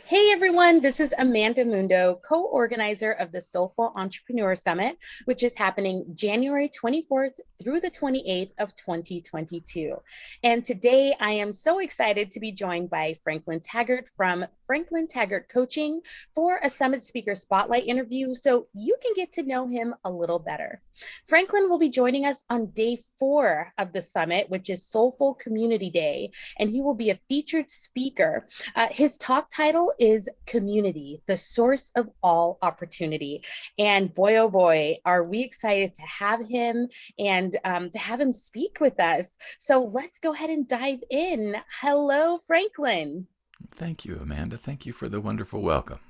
Hey everyone, this is Amanda Mundo, co-organizer of the Soulful Entrepreneur Summit, which is happening January 24th through the 28th of 2022. And today I am so excited to be joined by Franklin Taggart from Franklin Taggart Coaching for a Summit Speaker Spotlight interview so you can get to know him a little better. Franklin will be joining us on day 4 of the summit, which is Soulful Community Day, and he will be a featured speaker. His talk title is Community, the Source of All Opportunity. And boy, oh boy, are we excited to have him and to have him speak with us. So let's go ahead and dive in. Hello, Franklin. Thank you, Amanda. Thank you for the wonderful welcome.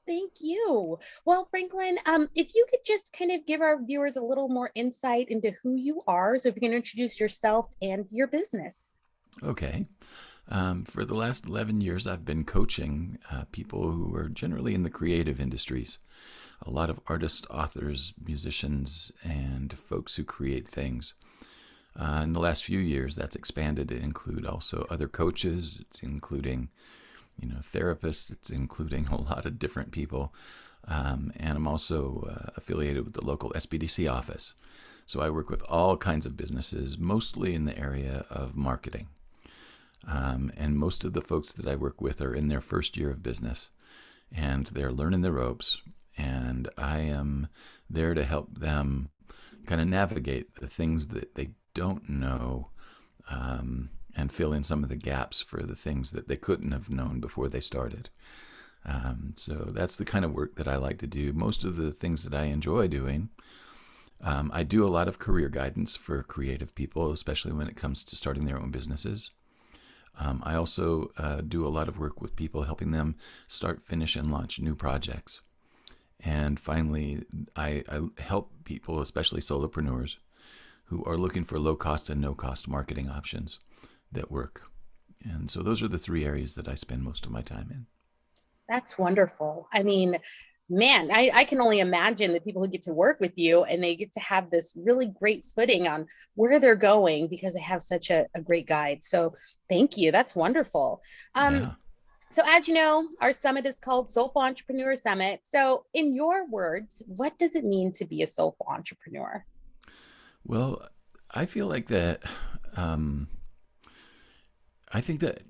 Thank you. Well, Franklin, if you could just kind of give our viewers a little more insight into who you are. So if you can introduce yourself and your business. Okay. For the last 11 years, I've been coaching people who are generally in the creative industries. A lot of artists, authors, musicians, and folks who create things. In the last few years, that's expanded to include also other coaches. It's including, therapists. It's including a lot of different people. And I'm also affiliated with the local SBDC office. So I work with all kinds of businesses, mostly in the area of marketing. And most of the folks that I work with are in their first year of business and they're learning the ropes. And I am there to help them kind of navigate the things that they don't know, and fill in some of the gaps for the things that they couldn't have known before they started. So that's the kind of work that I like to do. Most of the things that I enjoy doing, I do a lot of career guidance for creative people, especially when it comes to starting their own businesses. I also do a lot of work with people, helping them start, finish, and launch new projects. And finally, I help people, especially solopreneurs, who are looking for low cost and no cost marketing options that work. And so those are the three areas that I spend most of my time in. That's wonderful. I mean, man, I can only imagine the people who get to work with you and they get to have this really great footing on where they're going because they have such a great guide. So thank you. That's wonderful. Um, Yeah. so as you know, our summit is called Soulful Entrepreneur Summit. So in your words, what does it mean to be a soulful entrepreneur? Well, I feel like that. Um, I think that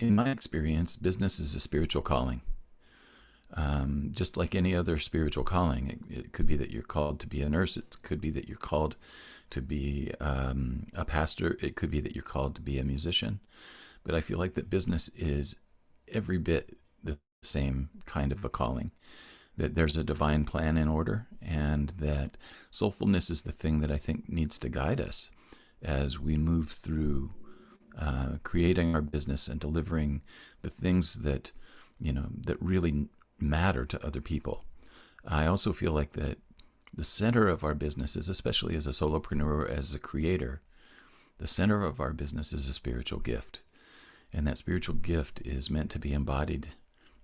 in my experience, business is a spiritual calling. Just like any other spiritual calling, it could be that you're called to be a nurse. It could be that you're called to be a pastor. It could be that you're called to be a musician. But I feel like that business is every bit the same kind of a calling. That there's a divine plan in order, and that soulfulness is the thing that I think needs to guide us as we move through creating our business and delivering the things that that really matter to other people. I also feel like that the center of our business is, especially as a solopreneur, as a creator, the center of our business is a spiritual gift. And that spiritual gift is meant to be embodied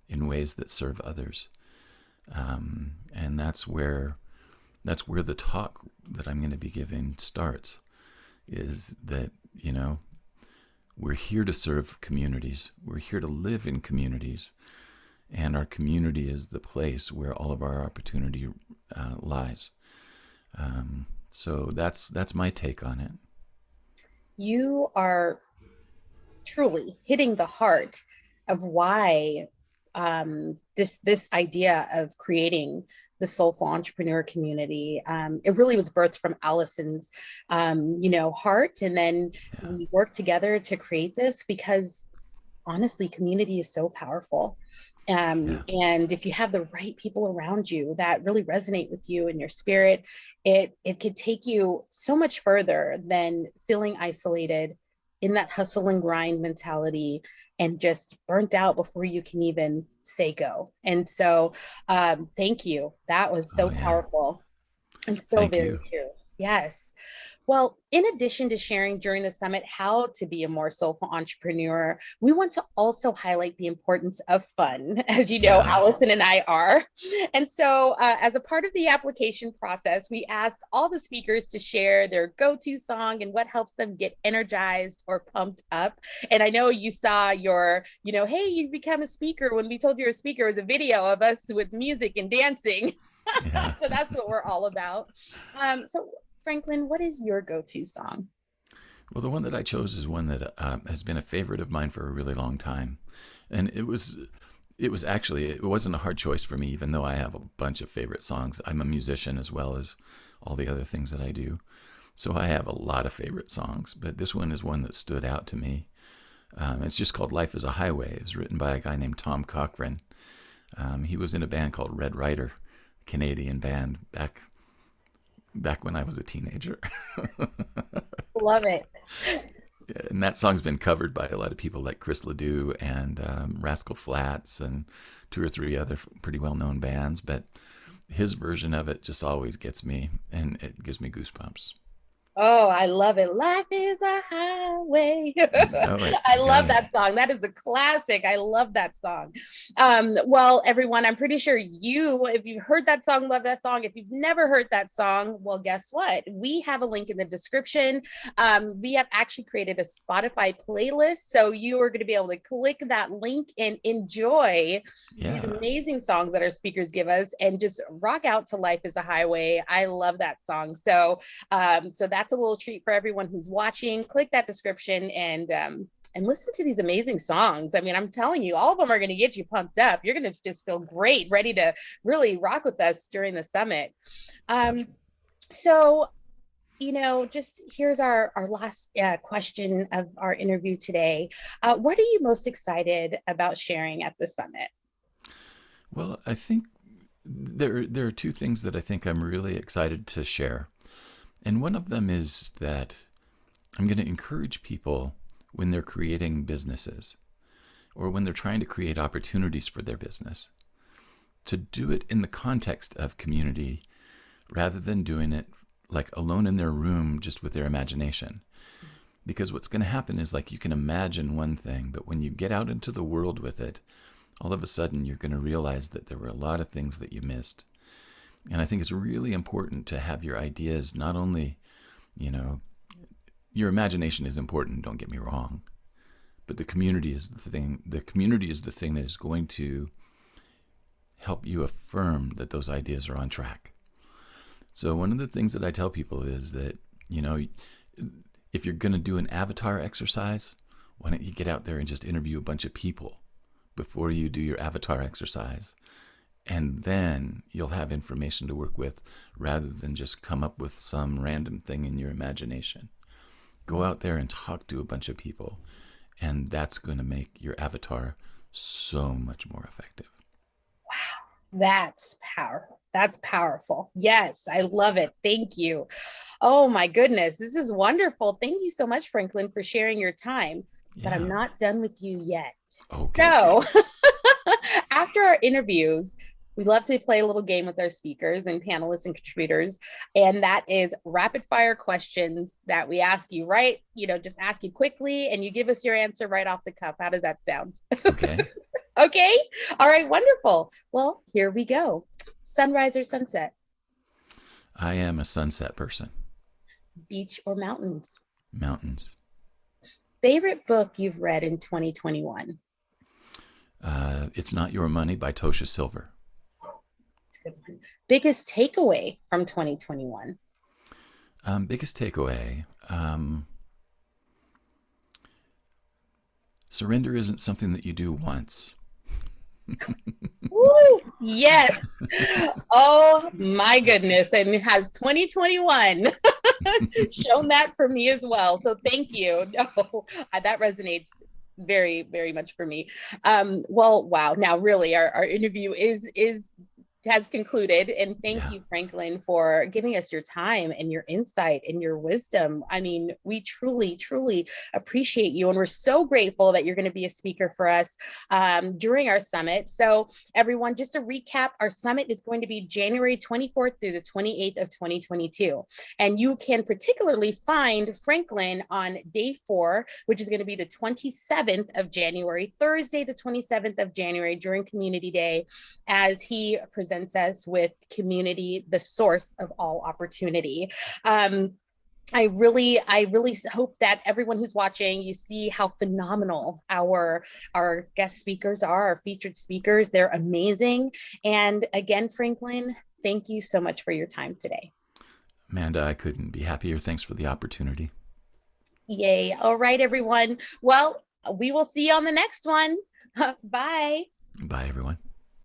in ways that serve others. And that's where the talk that I'm going to be giving starts, is that, we're here to serve communities. We're here to live in communities. And our community is the place where all of our opportunity lies. So that's my take on it. You are truly hitting the heart of why this idea of creating the soulful entrepreneur community. It really was birthed from Allison's heart, and then Yeah, we worked together to create this because honestly, community is so powerful. yeah, And if you have the right people around you that really resonate with you and your spirit, it could take you so much further than feeling isolated in that hustle and grind mentality and just burnt out before you can even say go. And so thank you. That was so oh yeah, powerful and so thank very you. true. Yes. Well, in addition to sharing during the summit how to be a more soulful entrepreneur, we want to also highlight the importance of fun. As you know, Yeah. Allison and I are. And so, as a part of the application process, we asked all the speakers to share their go to song and what helps them get energized or pumped up. And I know you saw your, hey, you become a speaker. When we told you you're a speaker, it was a video of us with music and dancing. Yeah. So that's what we're all about. So Franklin, what is your go-to song? Well, the one that I chose is one that has been a favorite of mine for a really long time, and it was actually it wasn't a hard choice for me, even though I have a bunch of favorite songs. I'm a musician as well as all the other things that I do, so I have a lot of favorite songs. But this one is one that stood out to me. It's just called "Life Is a Highway." It's written by a guy named Tom Cochran. He was in a band called Red Rider, a Canadian band back when I was a teenager. Love it. And that song's been covered by a lot of people like Chris Ledoux and Rascal Flatts and two or three other pretty well-known bands. But his version of it just always gets me, and it gives me goosebumps. Oh, I love it. Life is a highway. You know it. I Yeah, love yeah. that song. That is a classic. I love that song. Well, everyone, I'm pretty sure if you've heard that song, love that song. If you've never heard that song, well, guess what? We have a link in the description. We have actually created a Spotify playlist. So you are going to be able to click that link and enjoy these Yeah. amazing songs that our speakers give us and just rock out to Life is a Highway. I love that song. So that's a little treat for everyone who's watching. Click that description and listen to these amazing songs. I mean, I'm telling you, all of them are going to get you pumped up. You're going to just feel great, ready to really rock with us during the summit. Um, so just here's our last question of our interview today. What are you most excited about sharing at the summit? Well, I think there are two things that I think I'm really excited to share. And one of them is that I'm going to encourage people when they're creating businesses or when they're trying to create opportunities for their business to do it in the context of community rather than doing it like alone in their room just with their imagination. Because what's going to happen is like you can imagine one thing, but when you get out into the world with it, all of a sudden you're going to realize that there were a lot of things that you missed. And I think it's really important to have your ideas not only, you know, your imagination is important, don't get me wrong, but the community is the thing. The community is the thing that is going to help you affirm that those ideas are on track. So one of the things that I tell people is that, if you're going to do an avatar exercise, why don't you get out there and just interview a bunch of people before you do your avatar exercise? And then you'll have information to work with rather than just come up with some random thing in your imagination. Go out there and talk to a bunch of people, and that's going to make your avatar so much more effective. That's powerful. That's powerful. Yes, I love it. Thank you. Oh my goodness, this is wonderful. Thank you so much, Franklin, for sharing your time. But I'm Yeah. not done with you yet. Okay. So, after our interviews, we love to play a little game with our speakers and panelists and contributors. And that is rapid fire questions that we ask you, right? Just ask you quickly and you give us your answer right off the cuff. How does that sound? Okay. Okay. All right. Wonderful. Well, here we go. Sunrise or sunset, I am a sunset person. beach or mountains? Mountains. Favorite book you've read in 2021? It's Not Your Money by Tosha Silver. That's a good one. Biggest takeaway from 2021? Biggest takeaway. Surrender isn't something that you do once. Woo, yes. Oh my goodness. And has 2021 shown that for me as well. So thank you. No, that resonates very, very much for me. Well, wow. Now really our interview is has concluded. And thank Yeah. you, Franklin, for giving us your time and your insight and your wisdom. I mean, we truly, truly appreciate you. And we're so grateful that you're going to be a speaker for us during our summit. So, everyone, just to recap, our summit is going to be January 24th through the 28th of 2022. And you can particularly find Franklin on day 4, which is going to be the 27th of January, Thursday, the 27th of January, during Community Day, as he presents us with community, the source of all opportunity. I really hope that everyone who's watching, you see how phenomenal our guest speakers are, our featured speakers. They're amazing. And again, Franklin, thank you so much for your time today. Amanda, I couldn't be happier. Thanks for the opportunity. Yay. All right, everyone. Well, we will see you on the next one. Bye. Bye, everyone.